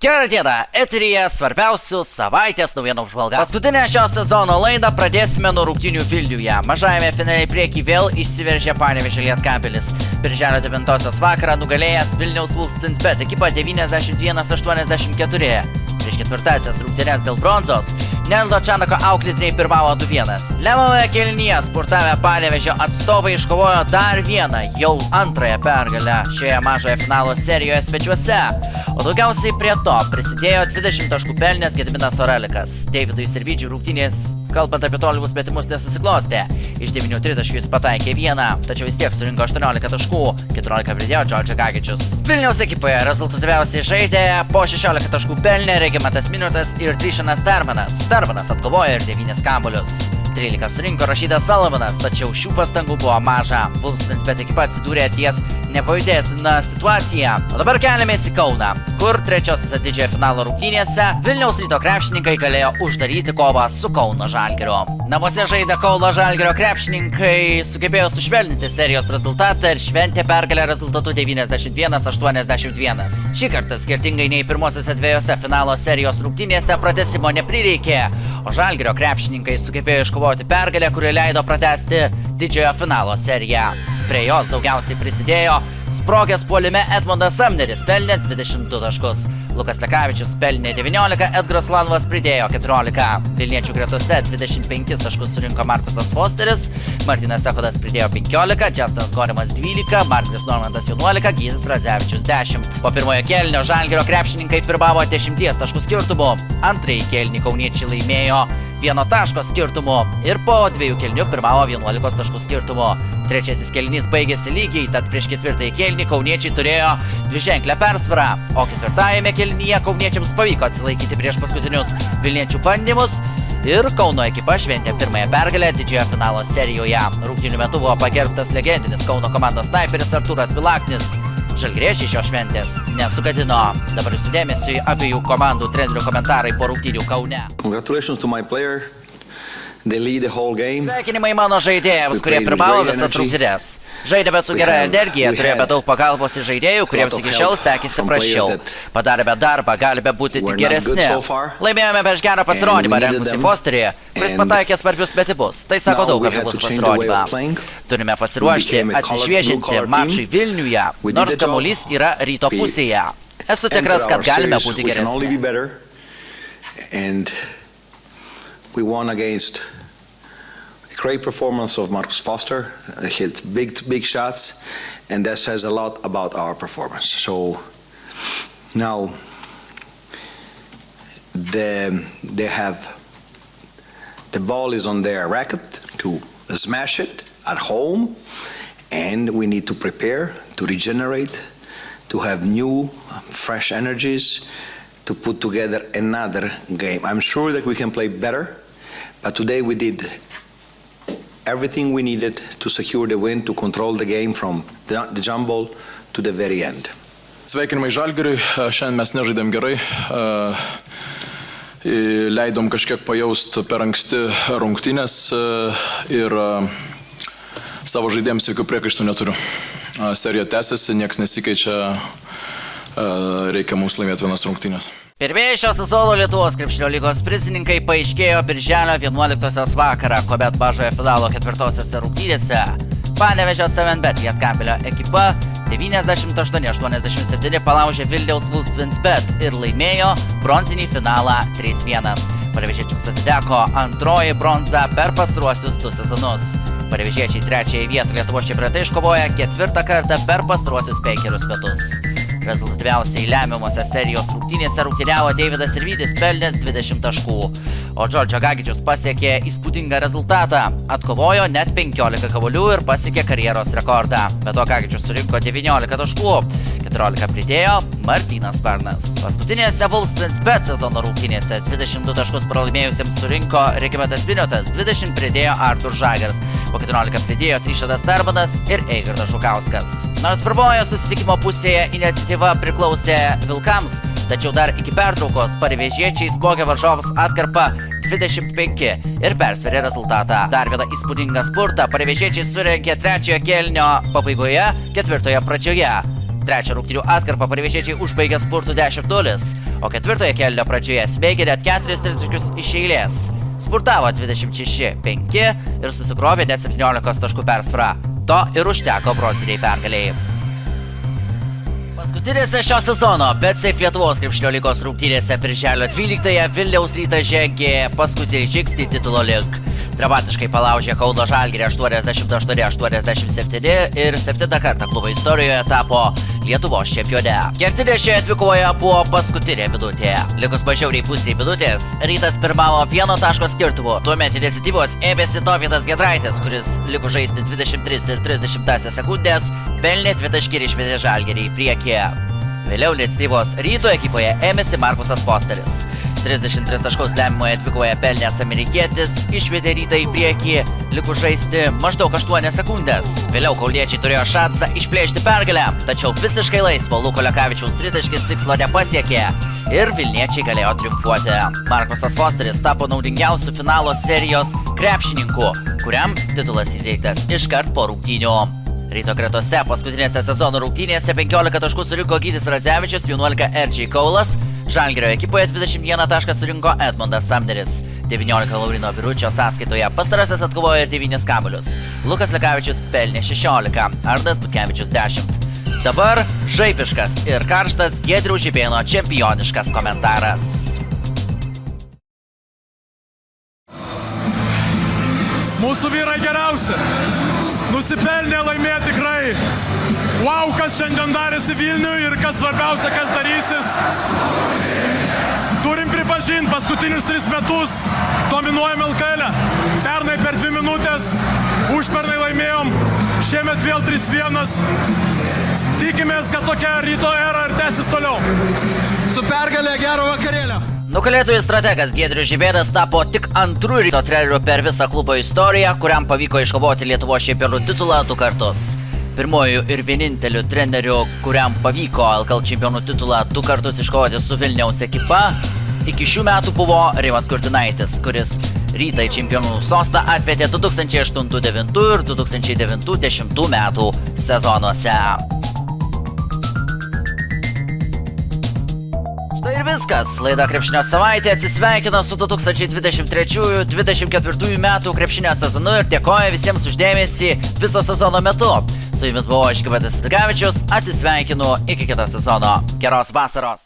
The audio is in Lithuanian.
Gerą dieną, eteryje svarbiausių savaitės naujienų apžvalga. Paskutinę šio sezono laidą pradėsime nuo rungtynių Vilniuje. Mažajame finale priekį vėl išsiveržė Panevėžio Lietkabelis. Birželio 9 vakarą nugalėjęs Vilniaus Wolfsburg ekipą 91-84. Prieš ketvirtąsias rungtynes dėl bronzos Nenado Čanako auklėtiniai pirmavo 2-1. Lemiamoje kėlinyje sportavę Panevėžio atstovai iškovojo dar vieną, jau antrąją pergalę šioje mažoje finalo serijoje svečiuose. O daugiausiai prie to prisidėjo 20 taškų pelnęs Gediminas Orelikas. Deividui Sirvidžiui rungtynės, kalbant apie tolimus metimus, nesusiklostė. Iš 9 tritaškių jis pataikė vieną, tačiau vis tiek surinko 18 taškų, 14 pridėjo Džordžio Gagičius. Vilniaus ekipoje rezultatyviausiai žaidė po 16 taškų pelnė Regimantas Minutas ir Trišanas Darmanas. Darmanas atkovojo ir 9 kamuolius. 13 surinko Rašydas Salamanas, tačiau šių pastangų buvo maža. Wolfsburg ekipa atsidūrė ties nepajudėtina situacija. O dabar keliamės į Kauną, kur trečiosiose didžiojo finalo rungtynėse Vilniaus Ryto krepšininkai galėjo uždaryti kovą su Kauno Žalgiriu. Namuose žaidę Kauno Žalgirio krepšininkai sugebėjo sušvelninti serijos rezultatą ir šventė pergalę rezultatu 91-81. Šį kartą skirtingai nei pirmosiose dviejose finalo serijos rungtynėse pratęsimo neprireikė, o Žalgirio krepšininkai sugebėjo iškovoti pergalę, kuri leido pratęsti didžiojo finalo seriją. Prie jos daugiausiai prisidėjo sprogęs puolime Edmundas Samneris, pelnęs 22 taškus. Lukas Lekavičius pelnė 19, Edgaras Lanovas pridėjo 14. Vilniečių gretose 25 taškus surinko Markusas Fosteris, Martinas Sechodas pridėjo 15, Justinas Gorimas 12, Martinas Normantas 11, Gytis Radzevičius 10. Po pirmojo kėlinio Žalgirio krepšininkai pirmavo 10 taškų skirtumu. Antrąjį kėlinį kauniečiai laimėjo 1 taško skirtumu ir po 2 kėlinių pirmavo 11 taškų skirtumu. Trečiasis kėlinys baigėsi lygiai, tad prieš ketvirtąjį kėlinį kauniečiai turėjo dviženklę persvarą, o ketvirtajame kėlinyje kauniečiams pavyko atsilaikyti prieš paskutinius vilniečių bandymus ir Kauno ekipa šventė pirmąją pergalę didžiojo finalo serijoje. Rungtynių metu buvo pagerbtas legendinis Kauno komandos snaiperis Artūras Vilaknis. Žalgiriečiai šios šventės nesugadino. Dabar jūsų dėmesiui abiejų komandų trenerių komentarai po rungtynių Kaune. Congratulations to my player. They lead the whole game. Sveikinimai mano žaidėjams, kurie pirmavo visas rungtynes. Žaidėme su gera energija, turėjome daug pagalbos iš žaidėjų, kuriems iki šiol sekėsi prašiau. Padarėme darbą, galime būti tik geresni. Laimėjome prieš gerą pasirodymą rengusi Fosterį, kuris pataikė svarbius metimus. Tai sako daug apie mūsų pasirodymą. Turime pasiruošti, atsišviežinti mačui Vilniuje, nors kamuolys yra Ryto pusėje. Esu tikras, kad galime būti geresni. We won against a great performance of Marcus Foster. He hit big shots, and that says a lot about our performance. So now the ball is on their racket to smash it at home, and we need to prepare, to regenerate, to have new, fresh energies, to put together another game. I'm sure that we can play better. But today we did everything we needed to secure the win, to control the game from the jump ball to the very end. Sveikinimai Žalgiriui, šiandien mes nežaidėm gerai, leidom kažkiek pajaust per anksti rungtynės ir savo žaidėjams jokių priekaištų neturiu. Serija tęsiasi, nieks nesikeičia, reikia mums laimėti vienas rungtynės. Pirmieji šio sezono Lietuvos krepšinio lygos prizininkai paaiškėjo birželio 11 vakarą, kuomet mažojo finalo ketvirtosiose rungtynėse Panevėžio 7bet Lietkabelio ekipa 98-87 palaužė Vilniaus Wolfsburg ir laimėjo bronzinį finalą 3-1. Panevėžiečiams atiteko antroji bronza per pastaruosius 2 sezonus. Panevėžiečiai trečiąją vietą Lietuvos čempionate iškovoja 4 kartą per pastaruosius 5 metus. Rezultatyviausiai lemiamose serijos rungtynėse rungtyniavo Deividas Sirvidis, pelnęs 20 taškų, o Džordžio Gagičius pasiekė įspūdingą rezultatą. Atkovojo net 15 kamuolių ir pasiekė karjeros rekordą. Be to Gagičius surinko 19 taškų, 14 pridėjo Martynas Varnas. Paskutinėse Wolfsburg sezono rungtynėse 22 taškus pralaimėjusiems surinko Regimantas Minutas, 20 pridėjo Artur Žagers, po 14 pridėjo Trišanas Darmanas ir Eigardas Žukauskas. Nors pirmojo susitikimo pusėje iniciatyva priklausė Vilkams, tačiau dar iki pertraukos panevėžiečiai smogė varžovus atkarpą 25 ir persverė rezultatą. Dar vieną įspūdingą spurtą panevėžiečiai surengė trečiojo kėlinio pabaigoje, ketvirtojo pradžioje. Trečią rungtynių atkarpą panevėžiečiai užbaigė spurtų 10-0, o ketvirtoje kėlinio pradžioje smėgė net 4 tritaškius iš eilės. Spurtavo 26-5 ir susikrovė net 17 taškų persvarą. To ir užteko bronziniai pergaliai. Paskutinėse šio sezono BetSafe Lietuvos krepšinio lygos rungtynėse birželio 12-ąją Vilniaus Rytas žengė paskutinį žingsnį titulo link. Dramatiškai palaužė Kauno Žalgirį 88-87 ir 7 kartą klubo istorijoje tapo Lietuvos čempione. Kertinė šioje dvikovoje buvo paskutinė minutė. Likus mažiau nei pusė minutės, Rytas pirmavo 1 taško skirtumu. Tuomet iniciatyvos ėmėsi Dovydas Giedraitis, kuris likus žaisti 23,30 sekundės pelnė 2 taškį ir išmetė Žalgirį į priekį. Vėliau iniciatyvos Ryto ekipoje ėmėsi Markusas Fosteris. 33 taškus lemiamoje dvikovoje pelnęs amerikietis išvedė Rytą į priekį, likus žaisti maždaug 8 sekundės. Vėliau kauniečiai turėjo šansą išplėšti pergalę, tačiau visiškai laisvo Luko Lekavičiaus tritaškis tikslo nepasiekė ir vilniečiai galėjo triumfuoti. Markusas Fosteris tapo naudingiausiu finalo serijos krepšininku, kuriam titulas įteiktas iškart po rungtynių. Ryto gretose paskutinėse sezono rungtynėse 15 taškų surinko Gytis Radzevičius, 11 RJ Kaulas, Žalgirio ekipoje 21 tašką surinko Edmundas Samneris, 19 Laurino Biručio sąskaitoje pastarasis atkovojo 9 kamuolius, Lukas Lekavičius pelnė 16, Arnas Butkevičius 10. Dabar žaibiškas ir karštas Giedriaus Žibėno čempioniškas komentaras. Mūsų vyrai geriausi. Nusipelnė laimėti tikrai. Wow, kas šiandien darėsi Vilniui ir kas svarbiausia, kas darysis. Turim pripažinti, paskutinius 3 metus dominuojam LKL-ę. Pernai per 2 minutės, užpernai laimėjom, šiemet vėl 3-1. Tikimės, kad tokia Ryto era ir tęsis toliau. Su pergalė, gero vakarėlio. Nugalėtojų strategas Giedrius Žibėnas tapo tik antrų Ryto treneriu per visą klubo istoriją, kuriam pavyko iškovoti Lietuvos čempionų titulą 2 kartus. Pirmojų ir vieninteliu treneriu, kuriam pavyko LKL čempionų titulą 2 kartus iškovoti su Vilniaus ekipa, iki šių metų buvo Rimas Kurtinaitis, kuris Rytą į čempionų sostą atvedė 2008-2009 ir 2009-2010 metų sezonuose. Tai ir viskas. Laida Krepšinio savaitė atsisveikina su 2023-2024 metų krepšinio sezonu ir dėkoja visiems už dėmesį viso sezono metu. Su jumis buvo Žygimantas Jurgėnavičius, atsisveikinu iki kito sezono. Geros vasaros.